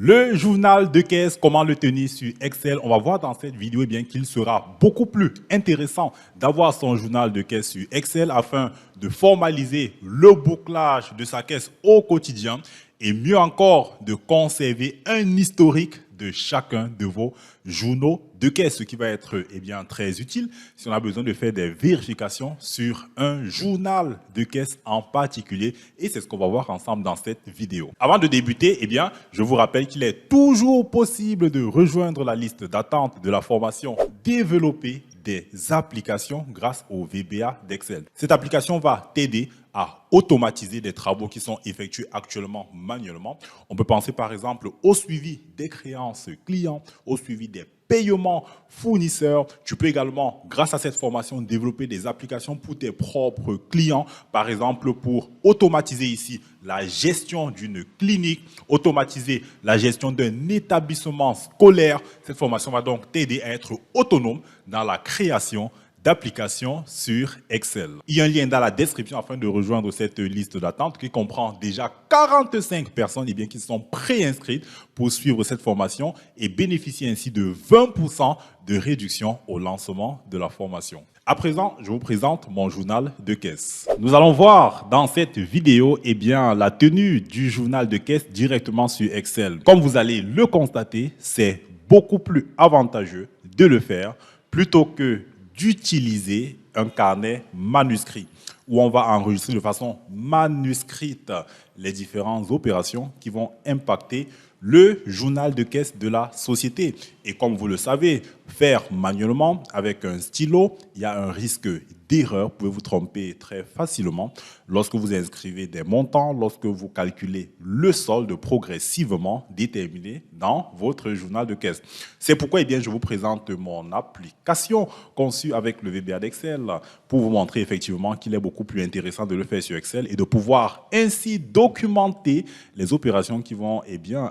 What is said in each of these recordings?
Le journal de caisse, comment le tenir sur Excel. On va voir dans cette vidéo bien qu'il sera beaucoup plus intéressant d'avoir son journal de caisse sur Excel afin de formaliser le bouclage de sa caisse au quotidien et mieux encore de conserver un historique de chacun de vos journaux de caisse, ce qui va être très utile si on a besoin de faire des vérifications sur un journal de caisse en particulier. Et c'est ce qu'on va voir ensemble dans cette vidéo. Avant de débuter, je vous rappelle qu'il est toujours possible de rejoindre la liste d'attente de la formation Développer des applications grâce au VBA d'Excel. Cette application va t'aider à automatiser des travaux qui sont effectués actuellement manuellement. On peut penser par exemple au suivi des créances clients, au suivi des paiements fournisseurs. Tu peux également, grâce à cette formation, développer des applications pour tes propres clients. Par exemple, pour automatiser ici la gestion d'une clinique, automatiser la gestion d'un établissement scolaire. Cette formation va donc t'aider à être autonome dans la création d'applications sur Excel. Il y a un lien dans la description afin de rejoindre cette liste d'attente qui comprend déjà 45 personnes qui sont préinscrites pour suivre cette formation et bénéficier ainsi de 20% de réduction au lancement de la formation. À présent, je vous présente mon journal de caisse. Nous allons voir dans cette vidéo la tenue du journal de caisse directement sur Excel. Comme vous allez le constater, c'est beaucoup plus avantageux de le faire plutôt que d'utiliser un carnet manuscrit où on va enregistrer de façon manuscrite les différentes opérations qui vont impacter le journal de caisse de la société. Et comme vous le savez, faire manuellement avec un stylo, il y a un risque d'erreur. Vous pouvez vous tromper très facilement lorsque vous inscrivez des montants, lorsque vous calculez le solde progressivement déterminé dans votre journal de caisse. C'est pourquoi je vous présente mon application conçue avec le VBA d'Excel pour vous montrer effectivement qu'il est beaucoup plus intéressant de le faire sur Excel et de pouvoir ainsi documenter les opérations qui vont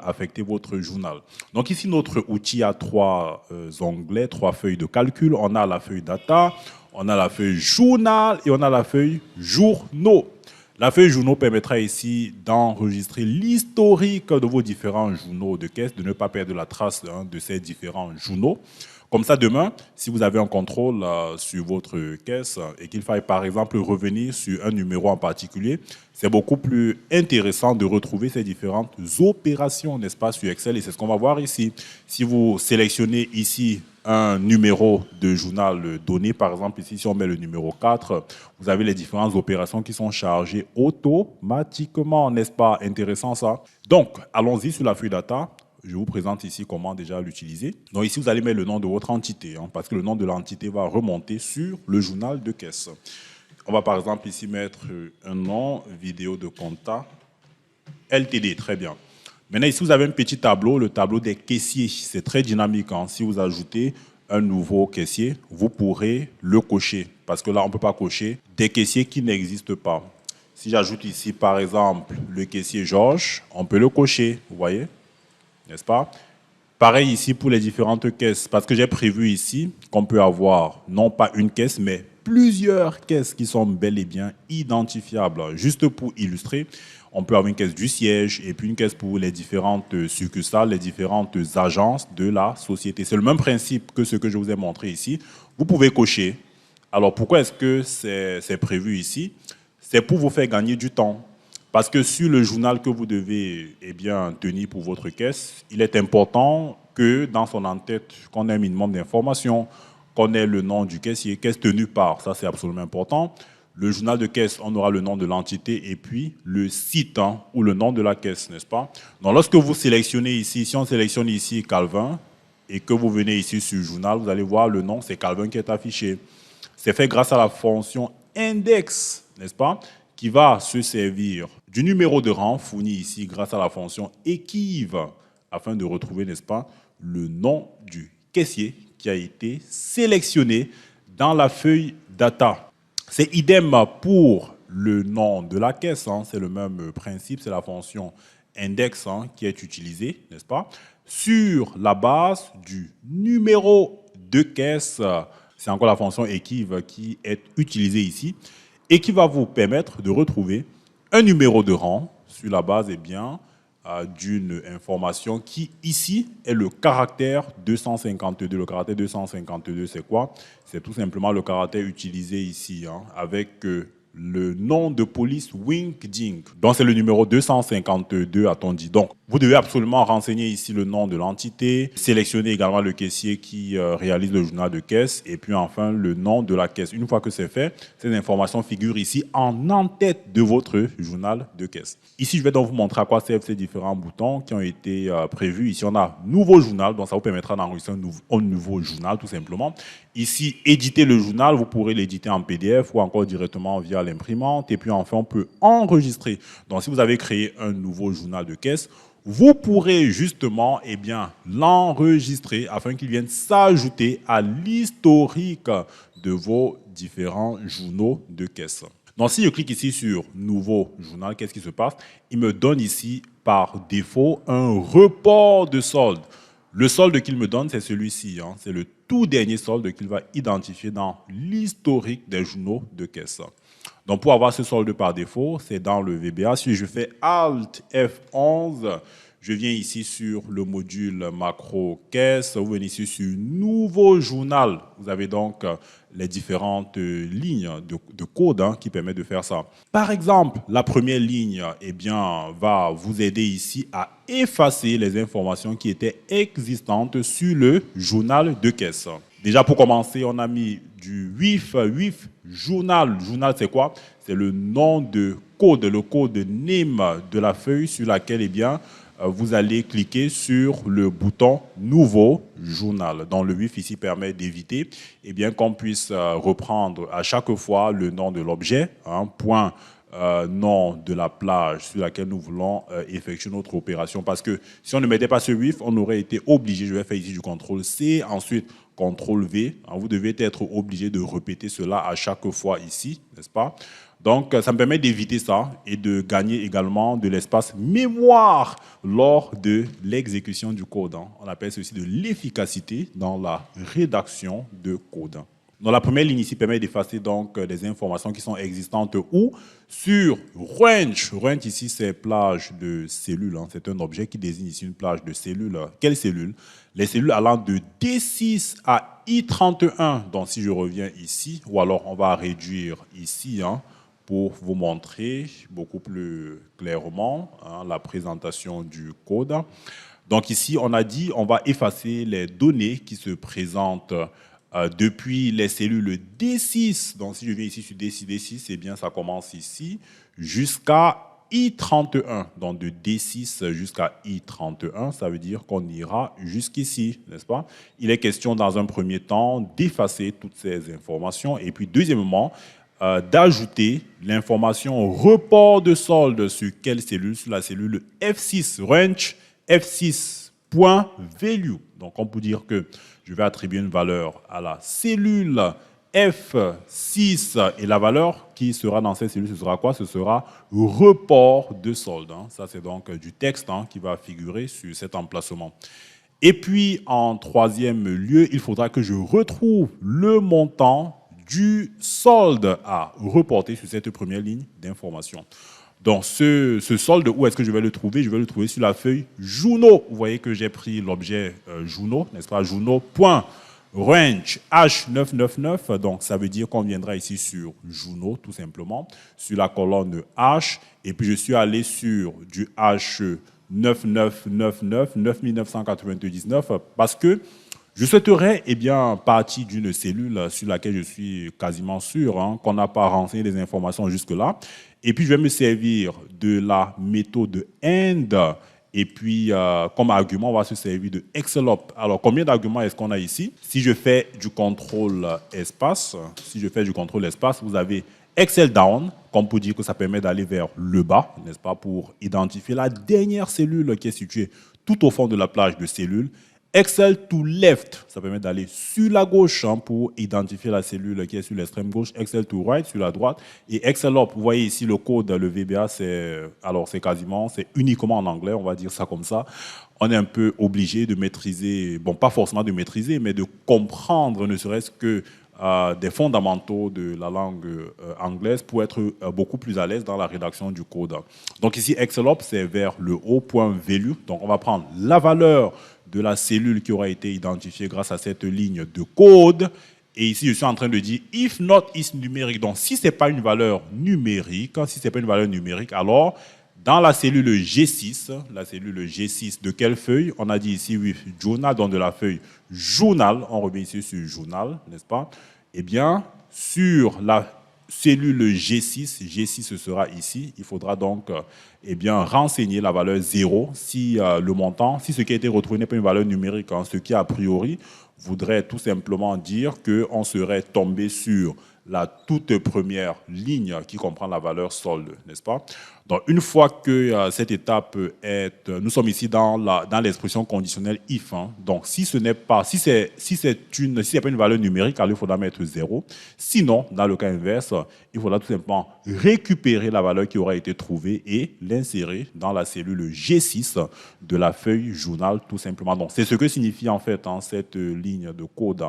affecter votre journal. Donc ici, notre outil a trois onglets, trois feuilles de calcul. On a la feuille data, on a la feuille journal et on a la feuille journaux. La feuille journaux permettra ici d'enregistrer l'historique de vos différents journaux de caisse, de ne pas perdre la trace de ces différents journaux. Comme ça, demain, si vous avez un contrôle sur votre caisse et qu'il faille par exemple revenir sur un numéro en particulier, c'est beaucoup plus intéressant de retrouver ces différentes opérations, n'est-ce pas, sur Excel. Et c'est ce qu'on va voir ici. Si vous sélectionnez ici un numéro de journal donné, par exemple ici, si on met le numéro 4, vous avez les différentes opérations qui sont chargées automatiquement, n'est-ce pas? Intéressant ça. Donc, allons-y sur la feuille data. Je vous présente ici comment déjà l'utiliser. Donc ici, vous allez mettre le nom de votre entité, parce que le nom de l'entité va remonter sur le journal de caisse. On va par exemple ici mettre un nom, vidéo de compta, LTD, très bien. Maintenant ici, vous avez un petit tableau, le tableau des caissiers. C'est très dynamique. Si vous ajoutez un nouveau caissier, vous pourrez le cocher. Parce que là, on ne peut pas cocher des caissiers qui n'existent pas. Si j'ajoute ici, par exemple, le caissier Georges, on peut le cocher, vous voyez, n'est-ce pas? Pareil ici pour les différentes caisses, parce que j'ai prévu ici qu'on peut avoir non pas une caisse, mais plusieurs caisses qui sont bel et bien identifiables. Juste pour illustrer, on peut avoir une caisse du siège et puis une caisse pour les différentes succursales, les différentes agences de la société. C'est le même principe que ce que je vous ai montré ici. Vous pouvez cocher. Alors pourquoi est-ce que c'est prévu ici? C'est pour vous faire gagner du temps. Parce que sur le journal que vous devez tenir pour votre caisse, il est important que dans son en-tête, qu'on ait un minimum d'informations, qu'on ait le nom du caissier, caisse tenue par, ça c'est absolument important. Le journal de caisse, on aura le nom de l'entité et puis le site ou le nom de la caisse, n'est-ce pas? Donc lorsque vous sélectionnez ici, si on sélectionne ici Calvin et que vous venez ici sur le journal, vous allez voir le nom, c'est Calvin qui est affiché. C'est fait grâce à la fonction index, n'est-ce pas? Qui va se servir du numéro de rang fourni ici grâce à la fonction équive afin de retrouver, n'est-ce pas, le nom du caissier qui a été sélectionné dans la feuille data. C'est idem pour le nom de la caisse, c'est le même principe, c'est la fonction index qui est utilisée, n'est-ce pas, sur la base du numéro de caisse. C'est encore la fonction équive qui est utilisée ici et qui va vous permettre de retrouver un numéro de rang sur la base d'une information qui, ici, est le caractère 252. Le caractère 252, c'est quoi? C'est tout simplement le caractère utilisé ici, avec le nom de police Wink Ding. Donc, c'est le numéro 252, a-t-on dit. Donc, vous devez absolument renseigner ici le nom de l'entité, sélectionner également le caissier qui réalise le journal de caisse et puis enfin le nom de la caisse. Une fois que c'est fait, ces informations figurent ici en tête de votre journal de caisse. Ici, je vais donc vous montrer à quoi servent ces différents boutons qui ont été prévus. Ici, on a nouveau journal, donc ça vous permettra d'enregistrer un nouveau journal tout simplement. Ici, éditer le journal, vous pourrez l'éditer en PDF ou encore directement via l'imprimante. Et puis enfin, on peut enregistrer. Donc, si vous avez créé un nouveau journal de caisse, vous pourrez justement l'enregistrer afin qu'il vienne s'ajouter à l'historique de vos différents journaux de caisse. Donc, si je clique ici sur « Nouveau journal », qu'est-ce qui se passe? Il me donne ici, par défaut, un report de solde. Le solde qu'il me donne, c'est celui-ci. C'est le tout dernier solde qu'il va identifier dans l'historique des journaux de caisse. Donc, pour avoir ce solde par défaut, c'est dans le VBA. Si je fais Alt F11, je viens ici sur le module macro caisse. Vous venez ici sur Nouveau journal. Vous avez donc les différentes lignes de code qui permettent de faire ça. Par exemple, la première ligne va vous aider ici à effacer les informations qui étaient existantes sur le journal de caisse. Déjà, pour commencer, on a mis du WIF journal. Journal, c'est quoi? C'est le nom de code, le code name de la feuille sur laquelle vous allez cliquer sur le bouton Nouveau journal. Donc, le WIF ici permet d'éviter qu'on puisse reprendre à chaque fois le nom de l'objet, point nom de la plage sur laquelle nous voulons effectuer notre opération. Parce que si on ne mettait pas ce WIF, on aurait été obligé, je vais faire ici du CTRL-C, ensuite CTRL-V. Vous devez être obligé de répéter cela à chaque fois ici, n'est-ce pas? Donc, ça me permet d'éviter ça et de gagner également de l'espace mémoire lors de l'exécution du code. On appelle ceci de l'efficacité dans la rédaction de code. Dans la première ligne ici permet d'effacer donc des informations qui sont existantes ou sur range. Range ici c'est plage de cellules. C'est un objet qui désigne ici une plage de cellules. Quelles cellules? Les cellules allant de D6 à I31. Donc si je reviens ici, ou alors on va réduire ici pour vous montrer beaucoup plus clairement la présentation du code. Donc ici on a dit on va effacer les données qui se présentent depuis les cellules D6, donc si je viens ici sur D6, ça commence ici, jusqu'à I31. Donc de D6 jusqu'à I31, ça veut dire qu'on ira jusqu'ici, n'est-ce pas? Il est question dans un premier temps d'effacer toutes ces informations et puis deuxièmement, d'ajouter l'information report de solde sur quelle cellule? Sur la cellule F6, range F6.value. Donc on peut dire que je vais attribuer une valeur à la cellule F6 et la valeur qui sera dans cette cellule, ce sera quoi? Ce sera report de solde. Ça, c'est donc du texte qui va figurer sur cet emplacement. Et puis, en troisième lieu, il faudra que je retrouve le montant du solde à reporter sur cette première ligne d'information. Donc, ce solde, où est-ce que je vais le trouver? Je vais le trouver sur la feuille Juno. Vous voyez que j'ai pris l'objet Juno, n'est-ce pas? Juno.range H999. Donc, ça veut dire qu'on viendra ici sur Juno, tout simplement, sur la colonne H. Et puis, je suis allé sur du H9999, 9999, parce que je souhaiterais partir d'une cellule sur laquelle je suis quasiment sûr qu'on n'a pas renseigné des informations jusque-là. Et puis, je vais me servir de la méthode AND. Et puis, comme argument, on va se servir de Excelop. Alors, combien d'arguments est-ce qu'on a ici? Si je fais du contrôle espace, vous avez Excel down, comme pour dire que ça permet d'aller vers le bas, n'est-ce pas, pour identifier la dernière cellule qui est située tout au fond de la plage de cellules. Excel to left, ça permet d'aller sur la gauche pour identifier la cellule qui est sur l'extrême gauche. Excel to right, sur la droite. Et Excel up, vous voyez ici le code, le VBA, c'est uniquement en anglais, on va dire ça comme ça. On est un peu obligé de maîtriser, bon, pas forcément de maîtriser, mais de comprendre, ne serait-ce que des fondamentaux de la langue anglaise pour être beaucoup plus à l'aise dans la rédaction du code. Donc ici, ExcelOps, c'est vers le haut, point value. Donc on va prendre la valeur de la cellule qui aura été identifiée grâce à cette ligne de code. Et ici, je suis en train de dire if not is numérique. Donc, si ce n'est pas une valeur numérique, alors dans la cellule G6, de quelle feuille? On a dit ici, oui, journal, donc de la feuille journal. On revient ici sur journal, n'est-ce pas? Eh bien, sur la cellule G6, ce sera ici. Il faudra donc eh bien, renseigner la valeur 0 si le montant, si ce qui a été retrouvé n'est pas une valeur numérique, hein, ce qui a priori voudrait tout simplement dire qu'on serait tombé sur la toute première ligne qui comprend la valeur solde, n'est-ce pas? Donc, une fois que cette étape est... nous sommes ici dans l'expression conditionnelle if. Hein. Donc, si ce n'est pas... Si c'est pas une valeur numérique, alors il faudra mettre 0. Sinon, dans le cas inverse, il faudra tout simplement récupérer la valeur qui aura été trouvée et l'insérer dans la cellule G6 de la feuille journal, tout simplement. Donc, c'est ce que signifie en fait hein, cette ligne de code.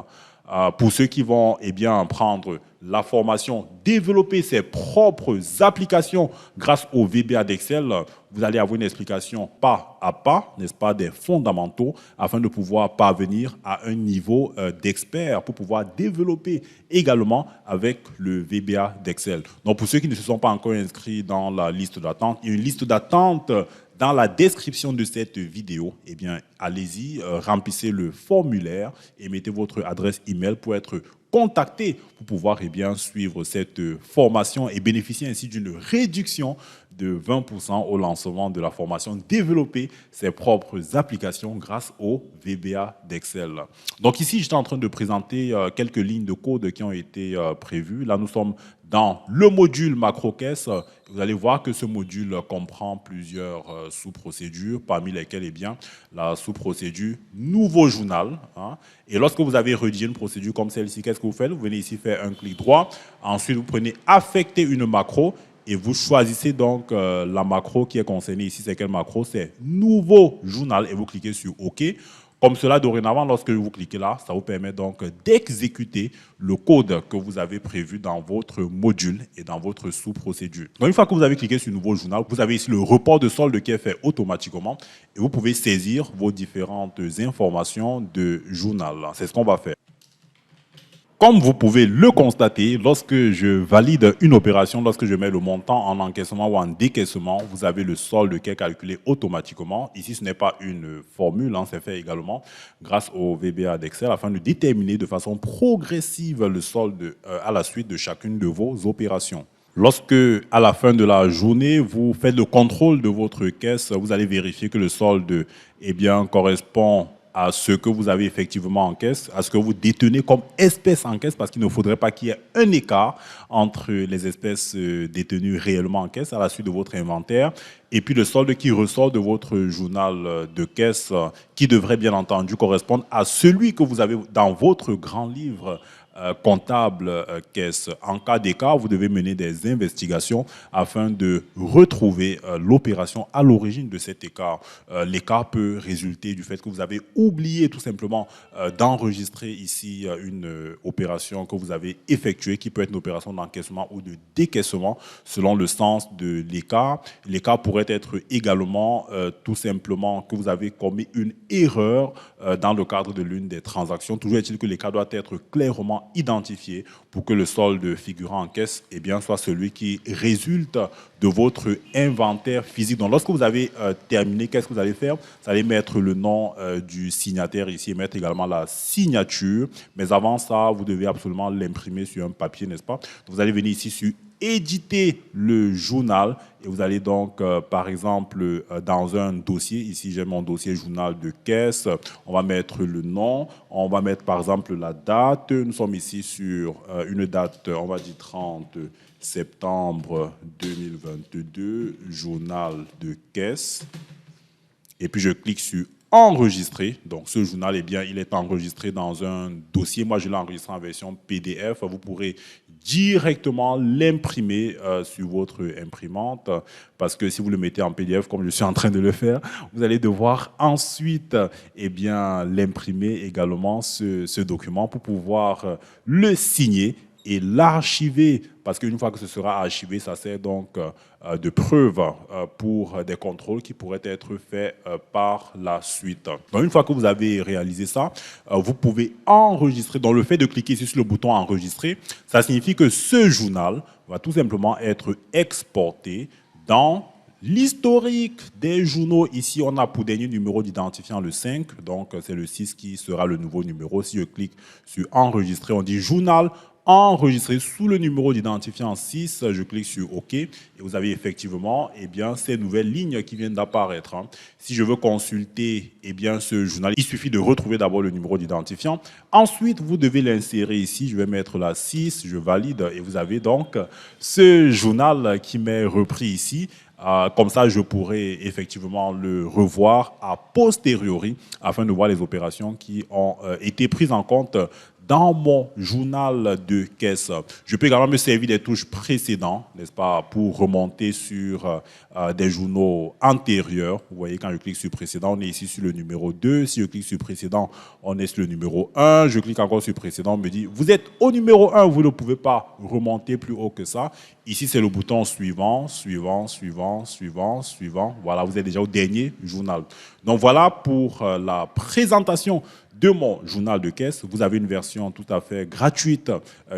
Pour ceux qui vont eh bien, prendre la formation, développer ses propres applications grâce au VBA d'Excel, vous allez avoir une explication pas à pas, n'est-ce pas, des fondamentaux afin de pouvoir parvenir à un niveau d'expert pour pouvoir développer également avec le VBA d'Excel. Donc, pour ceux qui ne se sont pas encore inscrits dans la liste d'attente, il y a une liste d'attente dans la description de cette vidéo. Eh bien, allez-y, remplissez le formulaire et mettez votre adresse email pour être contacté pour pouvoir eh bien, suivre cette formation et bénéficier ainsi d'une réduction de 20% au lancement de la formation, développer ses propres applications grâce au VBA d'Excel. Donc ici, j'étais en train de présenter quelques lignes de code qui ont été prévues. Là, nous sommes dans le module macro-caisse. Vous allez voir que ce module comprend plusieurs sous-procédures, parmi lesquelles eh bien, la sous-procédure nouveau journal. Hein. Et lorsque vous avez rédigé une procédure comme celle-ci, qu'est-ce que vous faites? Vous venez ici faire un clic droit. Ensuite, vous prenez affecter une macro. Et vous choisissez donc la macro qui est concernée ici. C'est quelle macro? C'est nouveau journal et vous cliquez sur OK. Comme cela, dorénavant, lorsque vous cliquez là, ça vous permet donc d'exécuter le code que vous avez prévu dans votre module et dans votre sous-procédure. Donc, une fois que vous avez cliqué sur nouveau journal, vous avez ici le report de solde qui est fait automatiquement et vous pouvez saisir vos différentes informations de journal. C'est ce qu'on va faire. Comme vous pouvez le constater, lorsque je valide une opération, lorsque je mets le montant en encaissement ou en décaissement, vous avez le solde qui est calculé automatiquement. Ici, ce n'est pas une formule, hein, c'est fait également grâce au VBA d'Excel afin de déterminer de façon progressive le solde à la suite de chacune de vos opérations. Lorsque, à la fin de la journée, vous faites le contrôle de votre caisse, vous allez vérifier que le solde eh bien, correspond à ce que vous avez effectivement en caisse, à ce que vous détenez comme espèce en caisse, parce qu'il ne faudrait pas qu'il y ait un écart entre les espèces détenues réellement en caisse à la suite de votre inventaire et puis le solde qui ressort de votre journal de caisse qui devrait bien entendu correspondre à celui que vous avez dans votre grand livre comptable caisse. En cas d'écart, vous devez mener des investigations afin de retrouver l'opération à l'origine de cet écart. L'écart peut résulter du fait que vous avez oublié tout simplement d'enregistrer ici une opération que vous avez effectuée qui peut être une opération d'encaissement ou de décaissement selon le sens de l'écart. L'écart pourrait être également tout simplement que vous avez commis une erreur dans le cadre de l'une des transactions. Toujours est-il que l'écart doit être clairement identifié pour que le solde figurant en caisse eh bien, soit celui qui résulte de votre inventaire physique. Donc, lorsque vous avez terminé, qu'est-ce que vous allez faire? Vous allez mettre le nom du signataire ici et mettre également la signature. Mais avant ça, vous devez absolument l'imprimer sur un papier, n'est-ce pas? Donc, vous allez venir ici sur éditer le journal et vous allez donc, par exemple, dans un dossier, ici j'ai mon dossier journal de caisse, on va mettre le nom, on va mettre par exemple la date, nous sommes ici sur une date, on va dire 30 septembre 2022, journal de caisse, et puis je clique sur enregistrer. Donc, ce journal, eh bien, il est enregistré dans un dossier. Moi, je l'ai enregistré en version PDF. Vous pourrez directement l'imprimer sur votre imprimante, parce que si vous le mettez en PDF, comme je suis en train de le faire, vous allez devoir ensuite eh bien, l'imprimer également, ce document, pour pouvoir le signer et l'archiver, parce qu'une fois que ce sera archivé, ça sert donc de preuve pour des contrôles qui pourraient être faits par la suite. Donc, une fois que vous avez réalisé ça, vous pouvez enregistrer. Donc, le fait de cliquer ici sur le bouton enregistrer, ça signifie que ce journal va tout simplement être exporté dans l'historique des journaux. Ici, on a pour dernier numéro d'identifiant le 5, donc c'est le 6 qui sera le nouveau numéro. Si je clique sur enregistrer, on dit journal enregistré sous le numéro d'identifiant 6, je clique sur OK et vous avez effectivement eh bien, ces nouvelles lignes qui viennent d'apparaître. Si je veux consulter eh bien, ce journal, il suffit de retrouver d'abord le numéro d'identifiant. Ensuite, vous devez l'insérer ici. Je vais mettre la 6, je valide et vous avez donc ce journal qui m'est repris ici. Comme ça, je pourrais effectivement le revoir a posteriori afin de voir les opérations qui ont été prises en compte dans mon journal de caisse. Je peux également me servir des touches précédentes, n'est-ce pas, pour remonter sur des journaux antérieurs. Vous voyez, quand je clique sur précédent, on est ici sur le numéro 2. Si je clique sur précédent, on est sur le numéro 1. Je clique encore sur précédent, on me dit, vous êtes au numéro 1, vous ne pouvez pas remonter plus haut que ça. Ici, c'est le bouton suivant, suivant, suivant, suivant, suivant. Voilà, vous êtes déjà au dernier journal. Donc voilà pour la présentation de mon journal de caisse. Vous avez une version tout à fait gratuite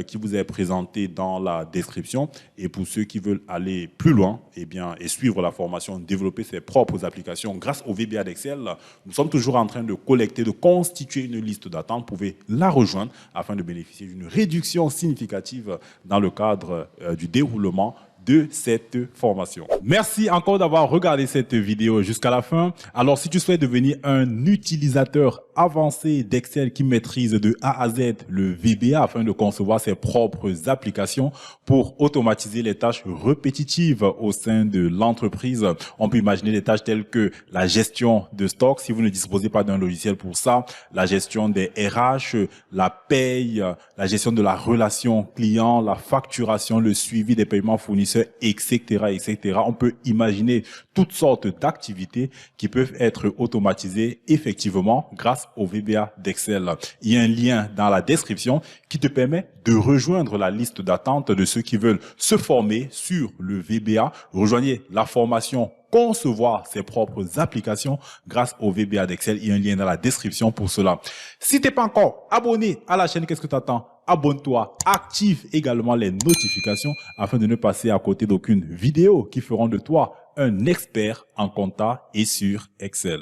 qui vous est présentée dans la description. Et pour ceux qui veulent aller plus loin eh bien, et suivre la formation, développer ses propres applications grâce au VBA d'Excel, nous sommes toujours en train de collecter, de constituer une liste d'attente. Vous pouvez la rejoindre afin de bénéficier d'une réduction significative dans le cadre du déroulement de cette formation. Merci encore d'avoir regardé cette vidéo jusqu'à la fin. Alors, si tu souhaites devenir un utilisateur avancé d'Excel qui maîtrise de A à Z le VBA afin de concevoir ses propres applications pour automatiser les tâches répétitives au sein de l'entreprise, on peut imaginer des tâches telles que la gestion de stock, si vous ne disposez pas d'un logiciel pour ça, la gestion des RH, la paye, la gestion de la relation client, la facturation, le suivi des paiements fournisseurs, etc., etc. On peut imaginer toutes sortes d'activités qui peuvent être automatisées effectivement grâce au VBA d'Excel. Il y a un lien dans la description qui te permet de rejoindre la liste d'attente de ceux qui veulent se former sur le VBA. Rejoignez la formation concevoir ses propres applications grâce au VBA d'Excel. Il y a un lien dans la description pour cela. Si tu n'es pas encore abonné à la chaîne, qu'est-ce que tu attends? Abonne-toi, active également les notifications afin de ne passer à côté d'aucune vidéo qui feront de toi un expert en compta et sur Excel.